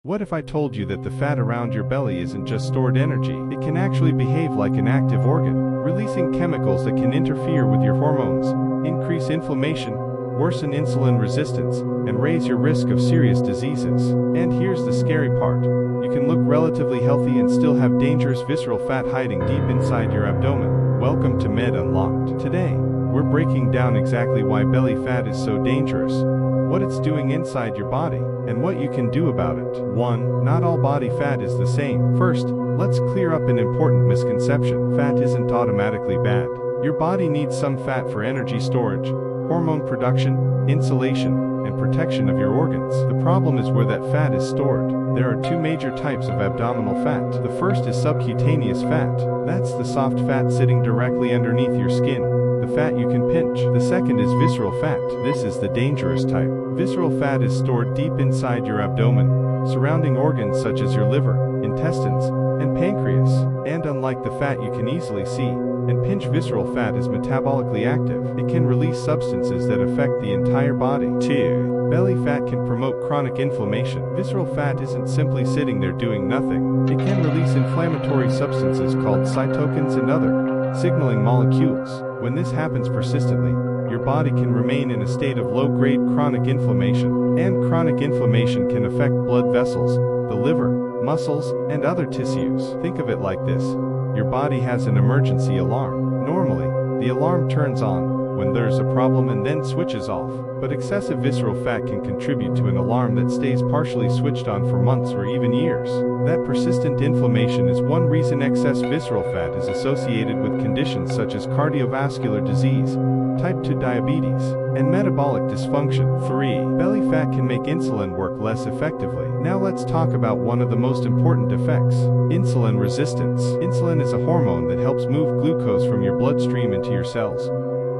What if I told you that the fat around your belly isn't just stored energy? It can actually behave like an active organ, releasing chemicals that can interfere with your hormones, increase inflammation, worsen insulin resistance, and raise your risk of serious diseases. And here's the scary part. You can look relatively healthy and still have dangerous visceral fat hiding deep inside your abdomen. Welcome to Med Unlocked. Today, we're breaking down exactly why belly fat is so dangerous, what it's doing inside your body, and what you can do about it. 1. Not all body fat is the same. First, let's clear up an important misconception. Fat isn't automatically bad. Your body needs some fat for energy storage, hormone production, insulation, and protection of your organs. The problem is where that fat is stored. There are two major types of abdominal fat. The first is subcutaneous fat. That's the soft fat sitting directly underneath your skin, the fat you can pinch. The second is visceral fat. This is the dangerous type. Visceral fat is stored deep inside your abdomen, surrounding organs such as your liver, intestines, and pancreas. And unlike the fat you can easily see and pinch, visceral fat is metabolically active. It can release substances that affect the entire body. 2. Belly fat can promote chronic inflammation. Visceral fat isn't simply sitting there doing nothing. It can release inflammatory substances called cytokines and other signaling molecules. When this happens persistently, your body can remain in a state of low-grade chronic inflammation. And chronic inflammation can affect blood vessels, the liver, muscles, and other tissues. Think of it like this. Your body has an emergency alarm. Normally, the alarm turns on when there's a problem and then switches off. But excessive visceral fat can contribute to an alarm that stays partially switched on for months or even years. That persistent inflammation is one reason excess visceral fat is associated with conditions such as cardiovascular disease, type 2 diabetes, and metabolic dysfunction. 3. Belly fat can make insulin work less effectively. Now let's talk about one of the most important effects: insulin resistance. Insulin is a hormone that helps move glucose from your bloodstream into your cells,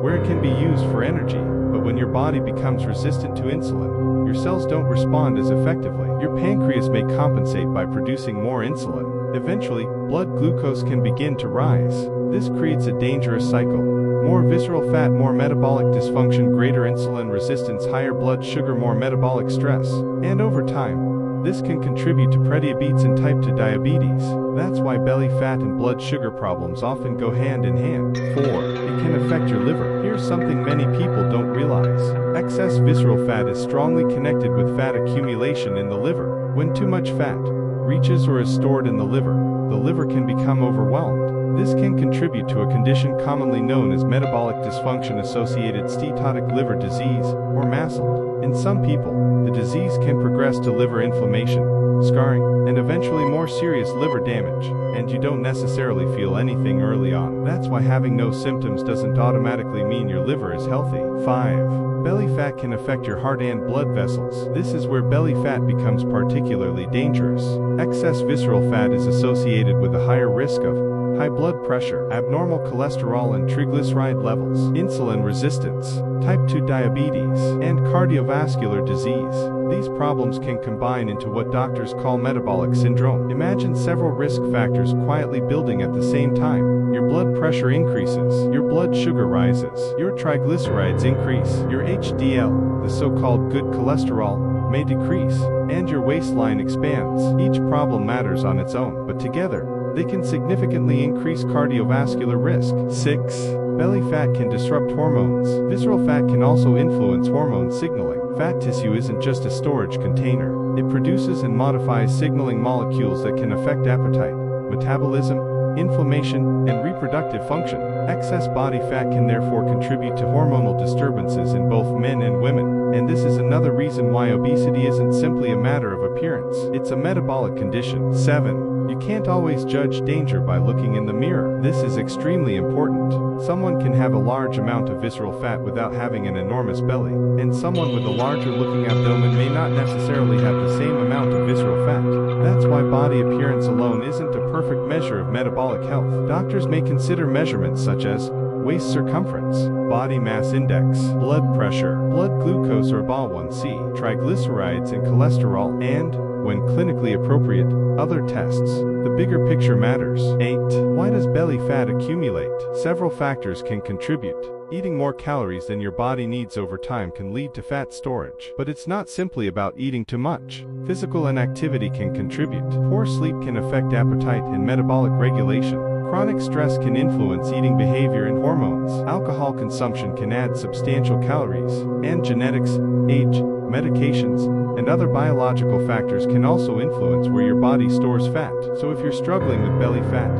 where it can be used for energy. But when your body becomes resistant to insulin, your cells don't respond as effectively. Your pancreas may compensate by producing more insulin. Eventually, blood glucose can begin to rise. This creates a dangerous cycle. More visceral fat, more metabolic dysfunction, greater insulin resistance, higher blood sugar, more metabolic stress. And over time, this can contribute to prediabetes and type 2 diabetes. That's why belly fat and blood sugar problems often go hand in hand. 4. It can affect your liver. Here's something many people don't realize. Excess visceral fat is strongly connected with fat accumulation in the liver. When too much fat reaches or is stored in the liver can become overwhelmed. This can contribute to a condition commonly known as metabolic dysfunction-associated steatotic liver disease, or MASLD. In some people, the disease can progress to liver inflammation, scarring, and eventually more serious liver damage, and you don't necessarily feel anything early on. That's why having no symptoms doesn't automatically mean your liver is healthy. 5. Belly fat can affect your heart and blood vessels. This is where belly fat becomes particularly dangerous. Excess visceral fat is associated with a higher risk of high blood pressure, abnormal cholesterol and triglyceride levels, insulin resistance, type 2 diabetes, and cardiovascular disease. These problems can combine into what doctors call metabolic syndrome. Imagine several risk factors quietly building at the same time. Your blood pressure increases, your blood sugar rises, your triglycerides increase, your HDL, the so-called good cholesterol, may decrease, and your waistline expands. Each problem matters on its own, but together, they can significantly increase cardiovascular risk. 6. Belly fat can disrupt hormones. Visceral fat can also influence hormone signaling. Fat tissue isn't just a storage container. It produces and modifies signaling molecules that can affect appetite, metabolism, inflammation, and reproductive function. Excess body fat can therefore contribute to hormonal disturbances in both men and women. And this is another reason why obesity isn't simply a matter of appearance. It's a metabolic condition. 7. You can't always judge danger by looking in the mirror. This is extremely important. Someone can have a large amount of visceral fat without having an enormous belly, and someone with a larger looking abdomen may not necessarily have the same amount of visceral fat. That's why body appearance alone isn't a perfect measure of metabolic health. Doctors may consider measurements such as waist circumference, body mass index, blood pressure, blood glucose or BA1C, triglycerides and cholesterol, and, when clinically appropriate, other tests. The bigger picture matters. 8. Why does belly fat accumulate? Several factors can contribute. Eating more calories than your body needs over time can lead to fat storage. But it's not simply about eating too much. Physical inactivity can contribute. Poor sleep can affect appetite and metabolic regulation. Chronic stress can influence eating behavior and hormones. Alcohol consumption can add substantial calories. And genetics, age, medications, and other biological factors can also influence where your body stores fat. So if you're struggling with belly fat,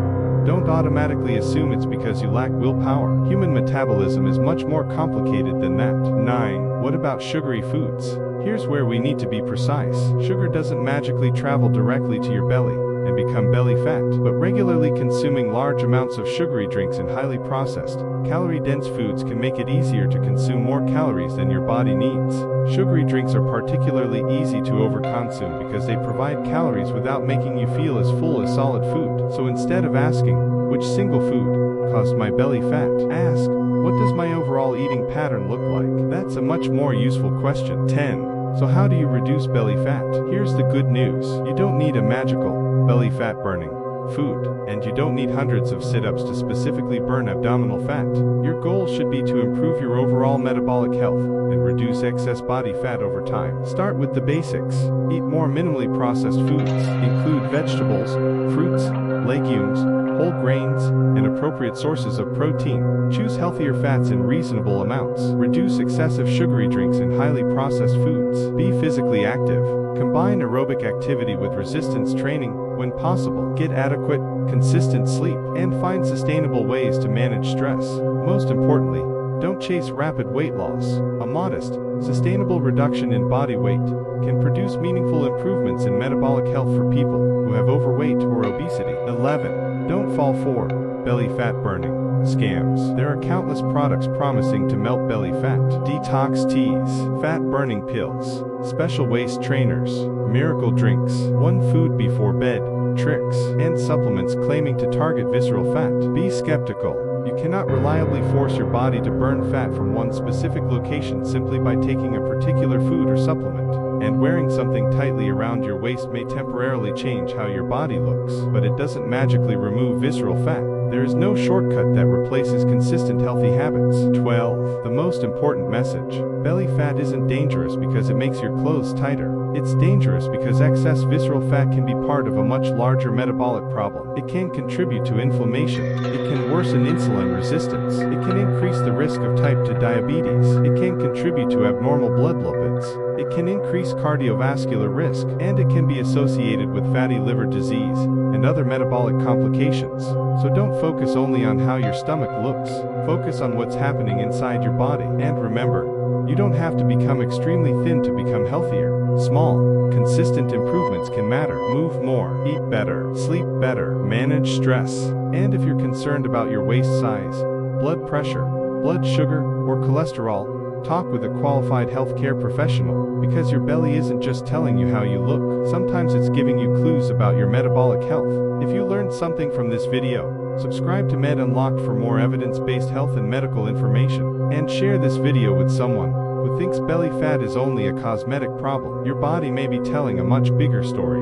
don't automatically assume it's because you lack willpower. Human metabolism is much more complicated than that. 9. What about sugary foods? Here's where we need to be precise. Sugar doesn't magically travel directly to your belly and become belly fat, but regularly consuming large amounts of sugary drinks and highly processed, calorie-dense foods can make it easier to consume more calories than your body needs. Sugary drinks are particularly easy to overconsume because they provide calories without making you feel as full as solid food. So instead of asking, which single food caused my belly fat, ask, what does my overall eating pattern look like? That's a much more useful question. 10. So how do you reduce belly fat? Here's the good news. You don't need a magical belly fat burning food, and you don't need hundreds of sit-ups to specifically burn abdominal fat. Your goal should be to improve your overall metabolic health and reduce excess body fat over time. Start with the basics. Eat more minimally processed foods. Include vegetables, fruits, legumes, whole grains, and appropriate sources of protein. Choose healthier fats in reasonable amounts. Reduce excessive sugary drinks and highly processed foods. Be physically active. Combine aerobic activity with resistance training when possible. Get adequate, consistent sleep, and find sustainable ways to manage stress. Most importantly, don't chase rapid weight loss. A modest, sustainable reduction in body weight can produce meaningful improvements in metabolic health for people who have overweight or obesity. 11. Don't fall for belly fat burning scams. There are countless products promising to melt belly fat. Detox teas, fat burning pills, special waist trainers, miracle drinks, one food before bed, tricks, and supplements claiming to target visceral fat. Be skeptical. You cannot reliably force your body to burn fat from one specific location simply by taking a particular food or supplement. And wearing something tightly around your waist may temporarily change how your body looks, but it doesn't magically remove visceral fat. There is no shortcut that replaces consistent healthy habits. 12. The most important message. Belly fat isn't dangerous because it makes your clothes tighter. It's dangerous because excess visceral fat can be part of a much larger metabolic problem. It can contribute to inflammation. It can worsen insulin resistance. It can increase the risk of type 2 diabetes. It can contribute to abnormal blood lipids. It can increase cardiovascular risk, and it can be associated with fatty liver disease and other metabolic complications. So don't focus only on how your stomach looks. Focus on what's happening inside your body. And remember, you don't have to become extremely thin to become healthier. Small, consistent improvements can matter. Move more, eat better, sleep better, manage stress. And if you're concerned about your waist size, blood pressure, blood sugar, or cholesterol, talk with a qualified healthcare professional, because your belly isn't just telling you how you look. Sometimes it's giving you clues about your metabolic health. If you learned something from this video, subscribe to Med Unlocked for more evidence-based health and medical information, and share this video with someone who thinks belly fat is only a cosmetic problem. Your body may be telling a much bigger story.